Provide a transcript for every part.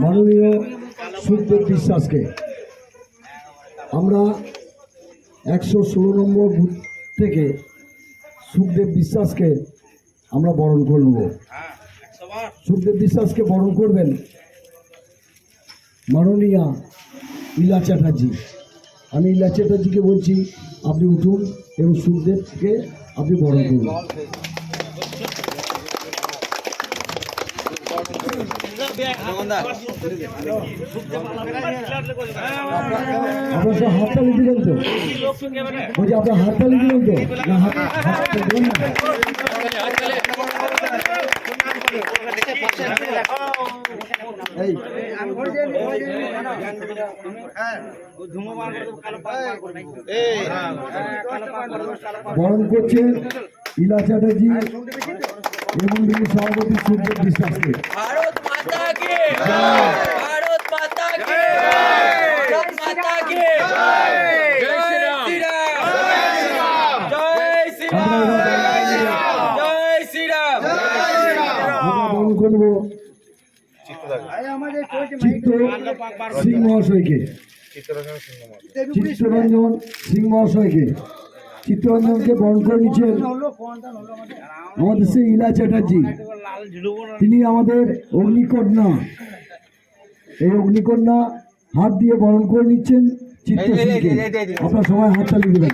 মাননীয় সুখদেব বিশ্বাসকে আমরা 116 নম্বর বুথ থেকে সুখদেব বিশ্বাসকে আমরা বরণ করে নেব। সুখদেব বিশ্বাসকে বরণ করবেন মাননীয়া ইলা চ্যাটার্জি। আমি ইলা চ্যাটার্জিকে বলছি আপনি উঠুন এবং সুখদেবকে আপনি বরণ করুন। আপনার সব হাততালি দিলেন তো? বলছি আপনার হাততালি দিলেন তো? না হাততালি দিলেন না? বরণ করছেন ইলা চ্যাটার্জি এবং তিনি সভাপতি সুখদেব বিশ্বাসকে। भारत माता की भारत माता की भारत माता की जय श्री राम जय श्री राम जय श्री राम। আমরা বরণ করব চিত্ত সিং মহাশয়কে, চিত্তরঞ্জন সিং মহাশয়কে। চিত্তরঞ্জনকে বরণ করে নিচ্ছেন আমাদের সেই ইলা চ্যাটার্জি। তিনি আমাদের অগ্নিকন্যা। এই অগ্নিকন্যা হাত দিয়ে বরণ করে নিচ্ছেন চিত্ত সিংকে। আপনার সবাই হাততালি দেবেন।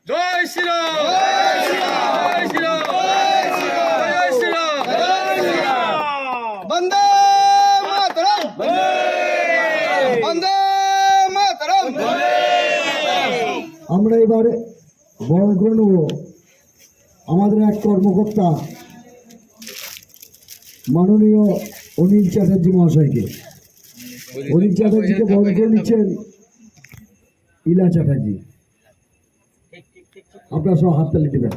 जय श्री राम जय श्री राम जय श्री राम वंदे मातरम वंदे मातरम। আমরা এবারে বরণ করে নেব আমাদের এক কর্মকর্তা মাননীয় অনিল চ্যাটার্জি মহাশয়কে। অনিল চ্যাটার্জিকে বরণ করে নিচ্ছেন ইলা চ্যাটার্জি। আপনারা সব হাততালি দেবেন।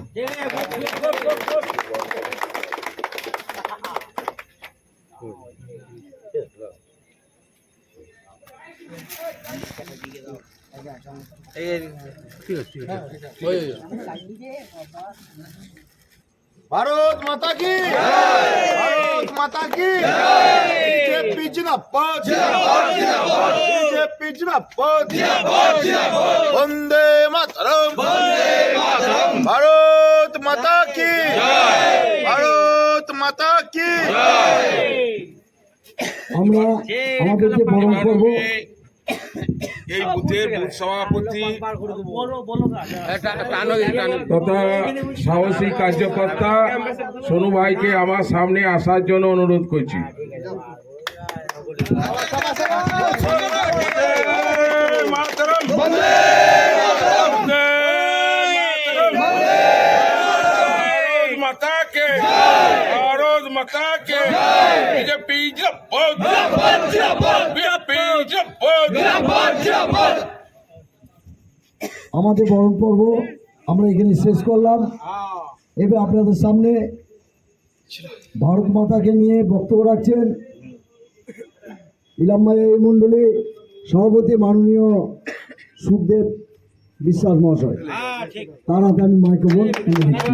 भारत माता की भारत माता की बीजेपी जिंदाबाद बीजेपी जिंदाबाद वंदे मातरम भारत माता की भारत माता की। আমরা আমাদের যে বরণ করব এই বুথের বুথ সভাপতি তথা সাহসী কার্যকর্তা সোনু ভাইকে আমার সামনে আসার জন্য অনুরোধ করছি। আমাদের বরণ পর্ব আমরা এখানে শেষ করলাম। এবার আপনাদের সামনে ভারত মাতাকে নিয়ে বক্তব্য রাখছেন ইলামবাই মণ্ডলী সভাপতি মাননীয় সুখদেব বিশ্বাস মহাশয়। তার হাতে আমি মাইক্রোফোন তুলে দিচ্ছি।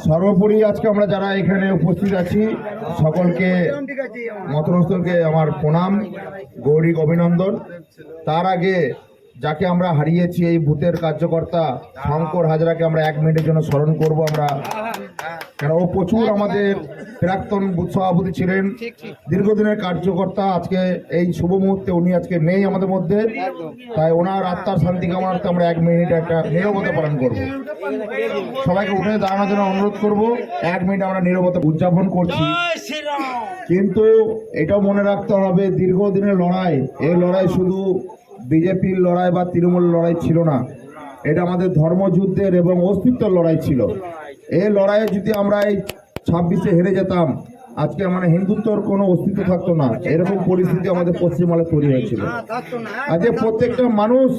সর্বোপরি আজকে আমরা যারা এখানে উপস্থিত আছি সকলকে মতনস্থলকে আমার প্রণাম গৌরিক অভিনন্দন। তার আগে যাকে আমরা হারিয়েছি এই বুথের কার্যকর্তা শঙ্কর হাজরাকে আমরা 1 মিনিটের জন্য স্মরণ করব আমরা, কারণ ও প্রচুর আমাদের প্রাক্তন বুথ সভাপতি ছিলেন, দীর্ঘদিনের কার্যকর্তা। আজকে এই শুভ মুহূর্তে উনি আজকে নেই আমাদের মধ্যে, তাই ওনার আত্মার শান্তি কামনার্থে আমরা 1 মিনিট একটা নীরবতা পালন করব। সবাইকে উঠে দাঁড়ানোর জন্য অনুরোধ করব। 1 মিনিট আমরা নীরবতা উদযাপন করছি, কিন্তু এটাও মনে রাখতে হবে দীর্ঘদিনের লড়াই, এই লড়াই শুধু বিজেপির লড়াই বা তৃণমূল লড়াই ছিল না, এটা আমাদের ধর্মযুদ্ধের এবং অস্তিত্বের লড়াই ছিল। এই লড়াইয়ে যদি আমরা এই 26-এ হেরে যেতাম আজকে মানে হিন্দুত্বর কোনো অস্তিত্ব থাকতো না। এরকম পরিস্থিতি আমাদের পশ্চিমবাংলায় তৈরি হয়েছিল। আজকে প্রত্যেকটা মানুষ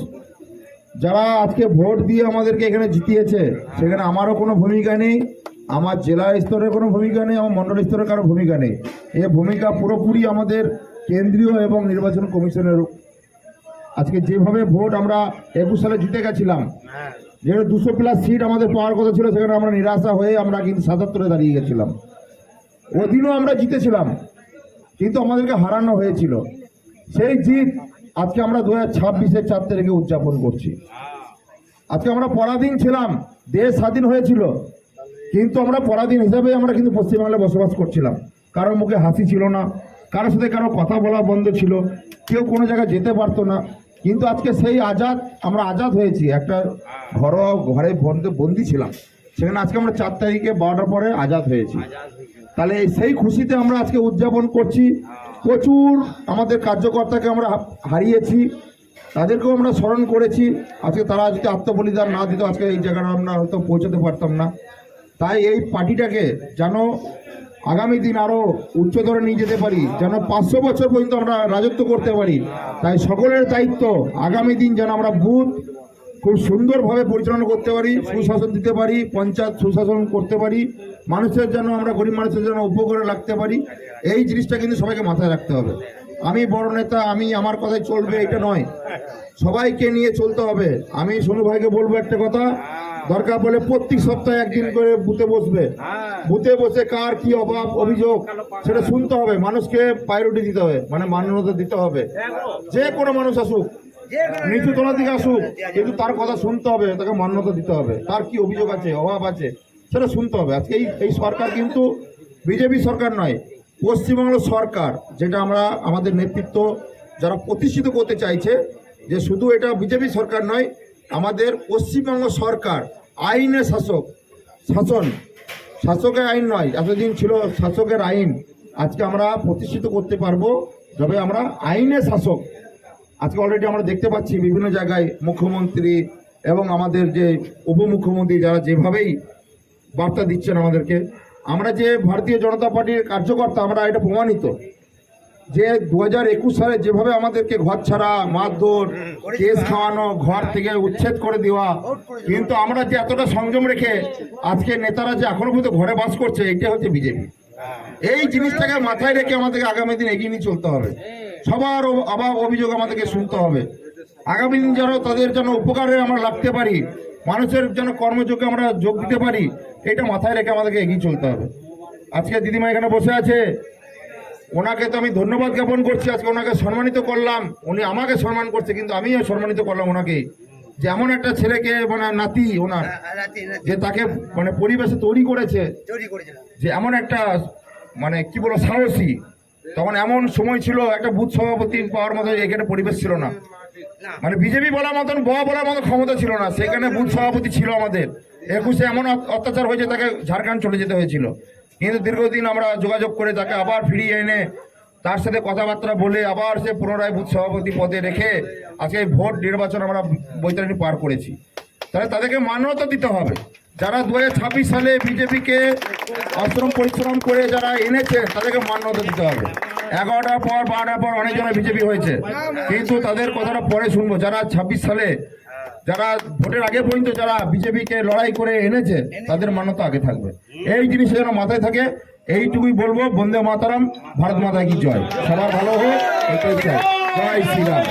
যারা আজকে ভোট দিয়ে আমাদেরকে এখানে জিতিয়েছে সেখানে আমারও কোনো ভূমিকা নেই, আমার জেলা স্তরের কোনো ভূমিকা নেই, আমার মণ্ডল স্তরের কারো ভূমিকা নেই। এই ভূমিকা পুরোপুরি আমাদের কেন্দ্রীয় এবং নির্বাচন কমিশনের আজকে যেভাবে ভোট আমরা 21 সালে জিতে গেছিলাম, যেখানে 200+ সিট আমাদের পাওয়ার কথা ছিল, সেখানে আমরা নিরাশা হয়ে আমরা কিন্তু 77-এ দাঁড়িয়ে গেছিলাম। ওদিনও আমরা জিতেছিলাম, কিন্তু আমাদেরকে হারানো হয়েছিল। সেই জিত আজকে আমরা 2026-এর 4 তারিখে উদযাপন করছি। আজকে আমরা পরাধীন ছিলাম, দেশ স্বাধীন হয়েছিল, কিন্তু আমরা পরাধীন হিসাবে আমরা কিন্তু পশ্চিমবাংলায় বসবাস করছিলাম। কারোর মুখে হাসি ছিল না, কারোর সাথে কারো কথা বলা বন্ধ ছিল, কেউ কোনো জায়গায় যেতে পারতো না। কিন্তু আজকে সেই আমরা আজাদ হয়েছি। একটা ঘরে বন্দি ছিলাম, সেখানে আজকে আমরা 4 তারিখে 12টার পরে আজাদ হয়েছি। তাহলে সেই খুশিতে আমরা আজকে উদযাপন করছি। প্রচুর আমাদের কার্যকর্তাকে আমরা হারিয়েছি, তাদেরকেও আমরা স্মরণ করেছি। আজকে তারা যদি আত্মবলিদান না দিত, আজকে এই জায়গাটা আমরা হয়তো পৌঁছতে পারতাম না। তাই এই পার্টিটাকে যেন আগামী দিন আরও উচ্চতরে নিয়ে যেতে পারি, যেন 500 বছর পর্যন্ত আমরা রাজত্ব করতে পারি। তাই সকলের দায়িত্ব আগামী দিন যেন আমরা বুথ খুব সুন্দরভাবে পরিচালনা করতে পারি, সুশাসন দিতে পারি, পঞ্চায়েত সুশাসন করতে পারি, মানুষের যেন আমরা গরিব মানুষের জন্য উপকারে লাগতে পারি। এই জিনিসটা কিন্তু সবাইকে মাথায় রাখতে হবে। আমি বড় নেতা, আমি আমার কথাই চলবে এটা নয়, সবাইকে নিয়ে চলতে হবে। আমি সোনু ভাইকে বলবো একটা কথা, দরকার বলে প্রত্যেক সপ্তাহে একদিন করে বুথে বসবে, বুথে বসে কার কি অভাব অভিযোগ সেটা শুনতে হবে। মানুষকে প্রায়োরিটি দিতে হবে, মানে মান্যতা দিতে হবে। যে কোনো মানুষ আসুক, নিচু তলা থেকে আসুক, কিন্তু তার কথা শুনতে হবে, তাকে মান্যতা দিতে হবে। তার কি অভিযোগ আছে, অভাব আছে, সেটা শুনতে হবে। আজকে এই সরকার কিন্তু বিজেপি সরকার নয়, পশ্চিমবঙ্গ সরকার, যেটা আমরা আমাদের নেতৃত্ব যারা প্রতিষ্ঠিত করতে চাইছে, যে শুধু এটা বিজেপি সরকার নয়, আমাদের পশ্চিমবঙ্গ সরকার আইনের শাসকের আইন নয়, এতদিন ছিল শাসকের আইন। আজকে আমরা প্রতিষ্ঠিত করতে পারবো তবে আমরা আইনের শাসক। আজকে অলরেডি আমরা দেখতে পাচ্ছি বিভিন্ন জায়গায় মুখ্যমন্ত্রী এবং আমাদের যে উপমুখ্যমন্ত্রী যারা যেভাবেই বার্তা দিচ্ছেন আমাদেরকে, আমরা যে ভারতীয় জনতা পার্টির কার্যকর্তা, আমরা এটা প্রমাণিত যে 2021 সালে যেভাবে আমাদেরকে ঘর ছাড়া, মারধর, কেস খাওয়ানো, ঘর থেকে উচ্ছেদ করে দেওয়া, কিন্তু আমরা যে এতটা সংযম রেখে আজকে নেতারা যে এখনো পর্যন্ত ঘরে বাস করছে, এটা হচ্ছে বিজেপি। এই জিনিসটাকে মাথায় রেখে আমাদেরকে আগামী দিন এগিয়ে নিয়ে চলতে হবে। সবার অভাব অভিযোগ আমাদেরকে শুনতে হবে। আগামী দিন যেন তাদের যেন উপকারে আমরা লাগতে পারি, মানুষের যেন কর্মযোগে আমরা যোগ দিতে পারি, এটা মাথায় রেখে আমাদেরকে এগিয়ে চলতে হবে। আজকে দিদিমা এখানে বসে আছে, ওনাকে তো আমি ধন্যবাদ জ্ঞাপন করছি। আজকে ওনাকে সম্মানিত করলাম, উনি আমাকে সম্মান করছে, কিন্তু আমিও সম্মানিত করলাম ওনাকে, যে এমন একটা ছেলেকে, মানে নাতি ওনার, যে তাকে মানে পরিবেশে তৈরি করেছে, যে এমন একটা মানে কি বলবো সাহসী। তখন এমন সময় ছিল, একটা বুথ সভাপতি পাওয়ার মতো এখানে পরিবেশ ছিল না, মানে বিজেপি বলার মতন বলার মতো ক্ষমতা ছিল না, সেখানে বুথ সভাপতি ছিল আমাদের। 21-এ এমন অত্যাচার হয়েছে, তাকে ঝাড়খণ্ড চলে যেতে হয়েছিল, কিন্তু দীর্ঘদিন আমরা যোগাযোগ করে তাকে আবার ফিরিয়ে এনে তার সাথে কথাবার্তা বলে আবার সে পুনরায় বুথ সভাপতি পদে রেখে আজকে ভোট নির্বাচন আমরা বৈতরণী পার করেছি। তাহলে তাদেরকে মান্যতা দিতে হবে। যারা 2026 সালে বিজেপিকে পরিশ্রম করে যারা এনেছে, তাদেরকে মান্যতা দিতে হবে। 11টার পর 12টার পর অনেকজনের বিজেপি হয়েছে, কিন্তু তাদের কথাটা পরে শুনবো। যারা 26 সালে যারা ভোটের আগে পর্যন্ত যারা বিজেপিকে লড়াই করে এনেছে, তাদের মান্যতা আগে থাকবে। এই জিনিস যেন মাথায় থাকে, এইটুকুই বলবো। বন্দে মাতারাম, ভারত মাতা কি জয়। সবার ভালো হোক, এটাই চাই। জয় শ্রীরাম।